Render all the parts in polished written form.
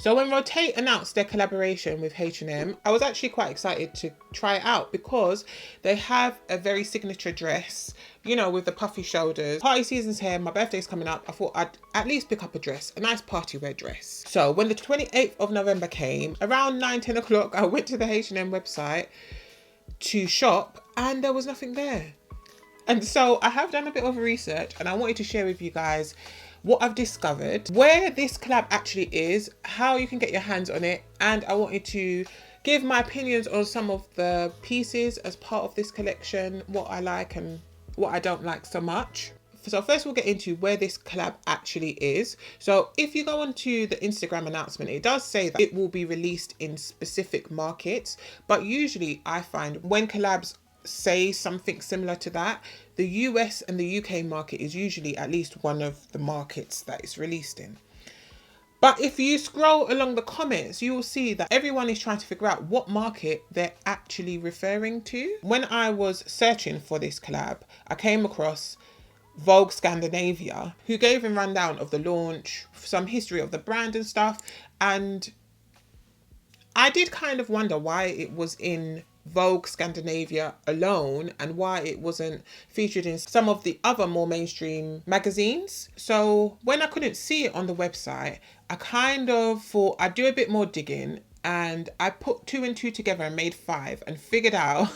So when Rotate announced their collaboration with H&M, I was actually quite excited to try it out because they have a very signature dress, you know, with the puffy shoulders. Party season's here, my birthday's coming up. I thought I'd at least pick up a dress, a nice party wear dress. So when the 28th of November came, around 9-10 o'clock, I went to the H&M website to shop and there was nothing there. And so I have done a bit of research and I wanted to share with you guys what I've discovered, where this collab actually is, how you can get your hands on it, and I wanted to give my opinions on some of the pieces as part of this collection, what I like and what I don't like so much. So first we'll get into where this collab actually is. So if you go onto the Instagram announcement, it does say that it will be released in specific markets, but usually I find when collabs say something similar to that, the US and the UK market is usually at least one of the markets that it's released in. But if you scroll along the comments, you will see that everyone is trying to figure out what market they're actually referring to. When I was searching for this collab, I came across Vogue Scandinavia, who gave a rundown of the launch, some history of the brand and stuff. And I did kind of wonder why it was in Vogue Scandinavia alone and why it wasn't featured in some of the other more mainstream magazines. So when I couldn't see it on the website, I kind of thought I'd do a bit more digging, and I put 2 and 2 together and made 5 and figured out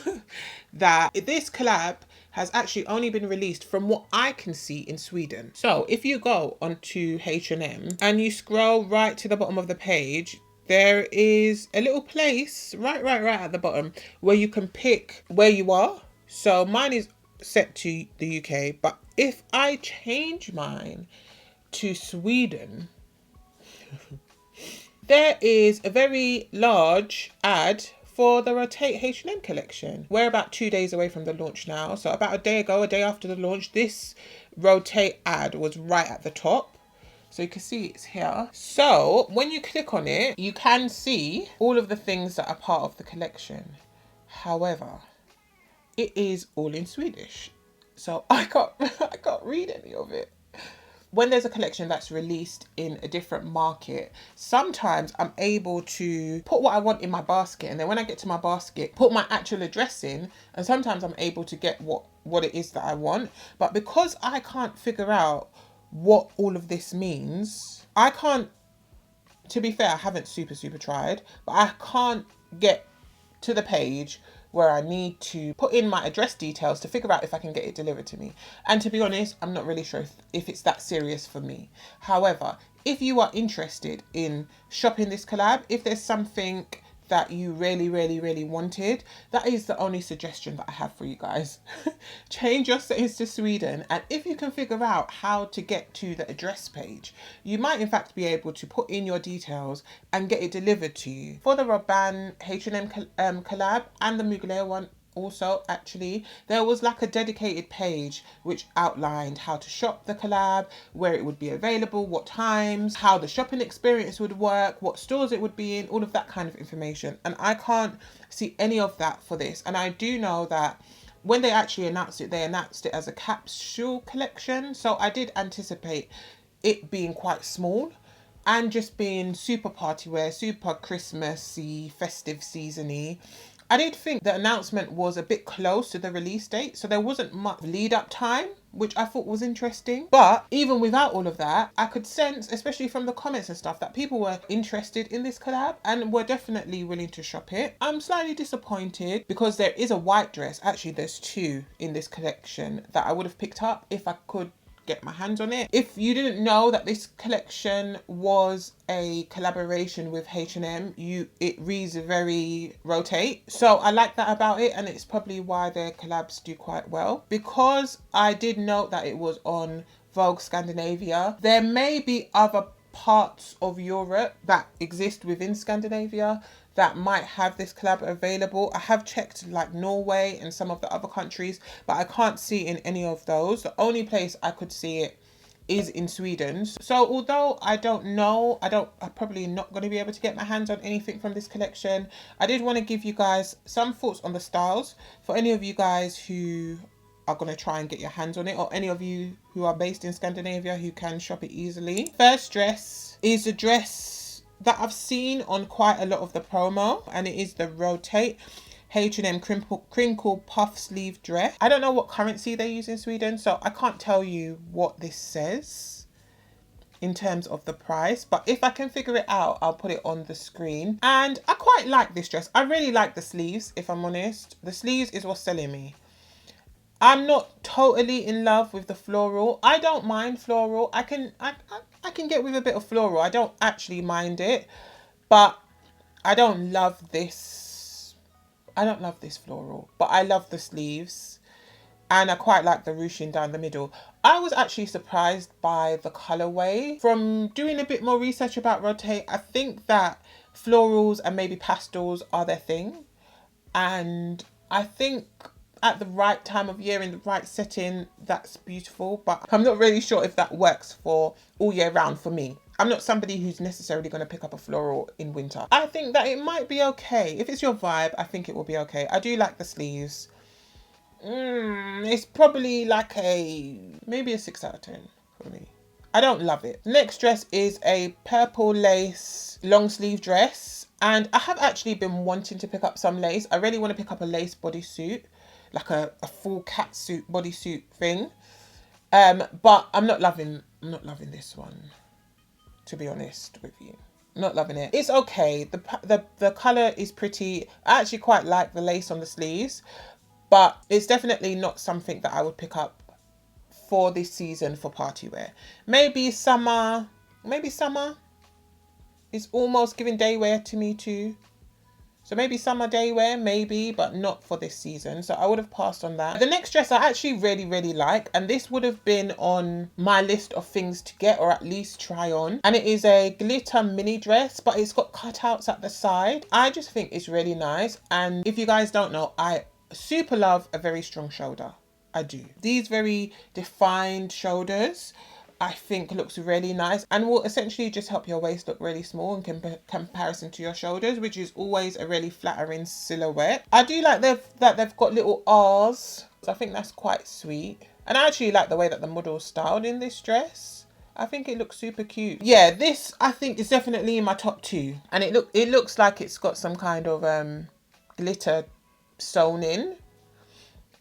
that this collab has actually only been released from what I can see in Sweden. So if you go onto H&M and you scroll right to the bottom of the page, there is a little place right at the bottom where you can pick where you are. So mine is set to the UK, but if I change mine to Sweden, there is a very large ad for the Rotate H&M collection. We're about 2 days away from the launch now. So about a day ago, a day after the launch, this Rotate ad was right at the top. So you can see it's here. So when you click on it, you can see all of the things that are part of the collection. However, it is all in Swedish. So I can't read any of it. When there's a collection that's released in a different market, sometimes I'm able to put what I want in my basket, and then when I get to my basket, put my actual address in, and sometimes I'm able to get what it is that I want. But because I can't figure out what all of this means, I can't, to be fair, I haven't super tried, but I can't get to the page where I need to put in my address details to figure out if I can get it delivered to me. And to be honest, I'm not really sure if it's that serious for me. However, if you are interested in shopping this collab, if there's something that you really wanted, that is the only suggestion that I have for you guys. Change your settings to Sweden, and if you can figure out how to get to the address page, you might in fact be able to put in your details and get it delivered to you. For the RABANNE H&M collab and the Mugler one also, actually, there was like a dedicated page which outlined how to shop the collab, where it would be available, what times, how the shopping experience would work, what stores it would be in, all of that kind of information. And I can't see any of that for this. And I do know that when they actually announced it, they announced it as a capsule collection. So I did anticipate it being quite small and just being super party wear, super Christmassy, festive season-y. I did think the announcement was a bit close to the release date, so there wasn't much lead up time, which I thought was interesting. But even without all of that, I could sense, especially from the comments and stuff, that people were interested in this collab and were definitely willing to shop it. I'm slightly disappointed because there is a white dress. Actually, there's 2 in this collection that I would have picked up if I could get my hands on it. If you didn't know that this collection was a collaboration with H&M, it reads very Rotate. So I like that about it, and it's probably why their collabs do quite well. Because I did note that it was on Vogue Scandinavia, there may be other parts of Europe that exist within Scandinavia that might have this collab available. I have checked like Norway and some of the other countries, but I can't see in any of those. The only place I could see it is in Sweden. So although I don't know, I'm probably not going to be able to get my hands on anything from this collection, I did want to give you guys some thoughts on the styles for any of you guys who are going to try and get your hands on it, or any of you who are based in Scandinavia who can shop it easily. First dress is a dress that I've seen on quite a lot of the promo, and it is the Rotate H&M crinkle puff sleeve dress. I don't know what currency they use in Sweden, so I can't tell you what this says in terms of the price, but if I can figure it out, I'll put it on the screen. And I quite like this dress. I really like the sleeves, if I'm honest. The sleeves is what's selling me. I'm not totally in love with the floral. I don't mind floral. I can get with a bit of floral. I don't actually mind it, but I don't love this. I don't love this floral, but I love the sleeves. And I quite like the ruching down the middle. I was actually surprised by the colorway. From doing a bit more research about Rotate, I think that florals and maybe pastels are their thing. And I think at the right time of year, in the right setting, that's beautiful. But I'm not really sure if that works for all year round for me. I'm not somebody who's necessarily going to pick up a floral in winter. I think that it might be okay. If it's your vibe, I think it will be okay. I do like the sleeves. It's probably like maybe a 6 out of 10 for me. I don't love it. Next dress is a purple lace long sleeve dress. And I have actually been wanting to pick up some lace. I really want to pick up a lace bodysuit, like a full catsuit bodysuit thing. But I'm not loving this one, to be honest with you. Not loving it. It's okay. The colour is pretty. I actually quite like the lace on the sleeves. But it's definitely not something that I would pick up for this season for party wear. Maybe summer is almost giving day wear to me too. So maybe summer day wear, maybe, but not for this season. So I would have passed on that. The next dress I actually really, really like. And this would have been on my list of things to get or at least try on. And it is a glitter mini dress, but it's got cutouts at the side. I just think it's really nice. And if you guys don't know, I super love a very strong shoulder. I do. These very defined shoulders I think looks really nice and will essentially just help your waist look really small in comparison to your shoulders, which is always a really flattering silhouette. I do like that they've got little R's. So I think that's quite sweet. And I actually like the way that the model's styled in this dress. I think it looks super cute. Yeah, this I think is definitely in my top 2. And it looks like it's got some kind of glitter sewn in,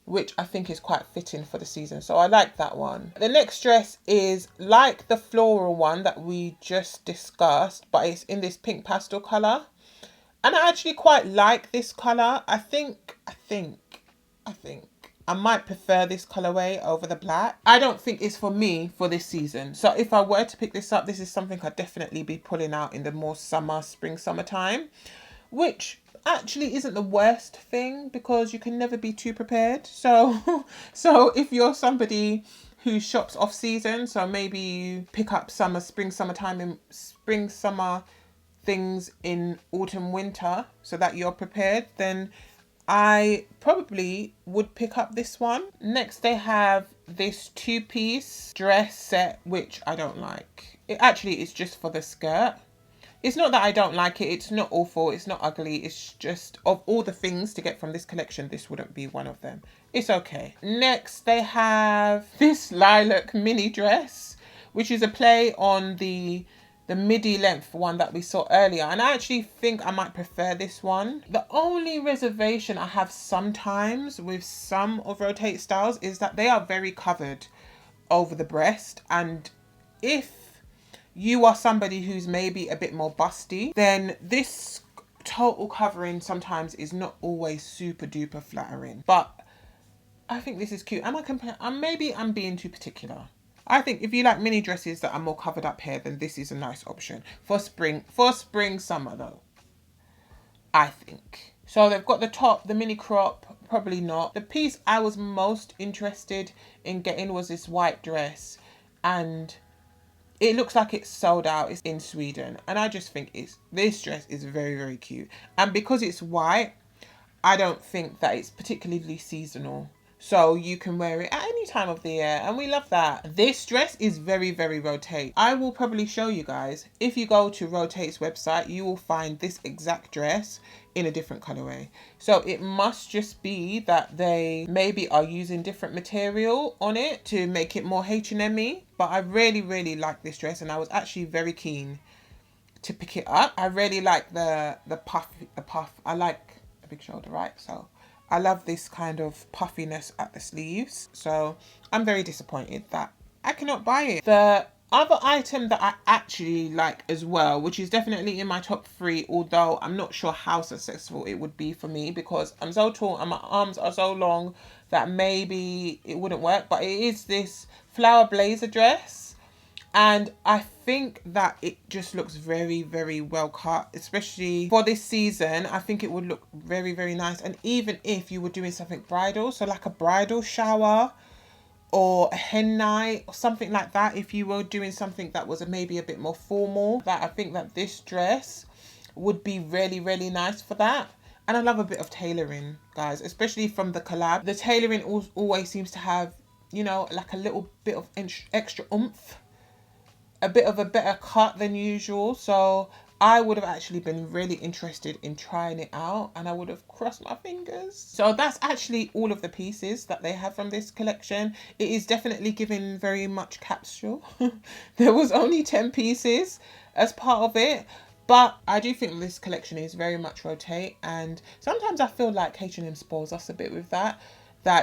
which I think is quite fitting for the season. So I like that one. The next dress is like the floral one that we just discussed, but it's in this pink pastel colour. And I actually quite like this colour. I think I might prefer this colourway over the black. I don't think it's for me for this season. So if I were to pick this up, this is something I'd definitely be pulling out in the more summertime, which actually isn't the worst thing because you can never be too prepared. So if you're somebody who shops off season, so maybe you pick up summer things in autumn, winter, so that you're prepared, then I probably would pick up this one. Next, they have this 2-piece dress set, which I don't like. It actually is just for the skirt. It's not that I don't like it. It's not awful. It's not ugly. It's just, of all the things to get from this collection, this wouldn't be one of them. It's okay. Next, they have this lilac mini dress, which is a play on the midi length one that we saw earlier. And I actually think I might prefer this one. The only reservation I have sometimes with some of Rotate styles is that they are very covered over the breast. And if you are somebody who's maybe a bit more busty, then this total covering sometimes is not always super duper flattering. But I think this is cute. Maybe I'm being too particular. I think if you like mini dresses that are more covered up here, then this is a nice option for spring, summer though, I think. So they've got the top, the mini crop, probably not. The piece I was most interested in getting was this white dress, and it looks like it's sold out. It's in Sweden. And I just think this dress is very, very cute. And because it's white, I don't think that it's particularly seasonal. So you can wear it at any time of the year. And we love that. This dress is very, very Rotate. I will probably show you guys. If you go to Rotate's website, you will find this exact dress in a different colorway. So it must just be that they maybe are using different material on it to make it more H&M-y. But I really, really like this dress. And I was actually very keen to pick it up. I really like the puff. I like a big shoulder, right? So I love this kind of puffiness at the sleeves. So I'm very disappointed that I cannot buy it. The other item that I actually like as well, which is definitely in my top 3, although I'm not sure how successful it would be for me because I'm so tall and my arms are so long that maybe it wouldn't work, but it is this flower blazer dress. And I think that it just looks very, very well cut, especially for this season. I think it would look very, very nice. And even if you were doing something bridal, so like a bridal shower or a hen night or something like that, if you were doing something that was maybe a bit more formal, that I think that this dress would be really, really nice for that. And I love a bit of tailoring, guys, especially from the collab. The tailoring always seems to have, you know, like a little bit of extra oomph, a bit of a better cut than usual. So I would have actually been really interested in trying it out, and I would have crossed my fingers. So that's actually all of the pieces that they have from this collection. It is definitely giving very much capsule. There was only 10 pieces as part of it, but I do think this collection is very much Rotate, and sometimes I feel like H&M spoils us a bit with that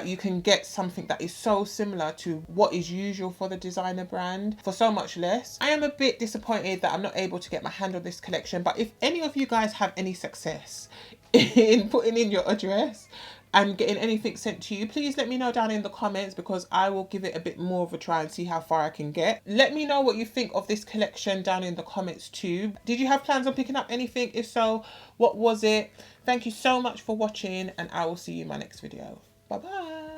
you can get something that is so similar to what is usual for the designer brand for so much less. I am a bit disappointed that I'm not able to get my hand on this collection, but if any of you guys have any success in putting in your address and getting anything sent to you, please let me know down in the comments, because I will give it a bit more of a try and see how far I can get. Let me know what you think of this collection down in the comments too. Did you have plans on picking up anything? If so, what was it? Thank you so much for watching, and I will see you in my next video. Bye-bye.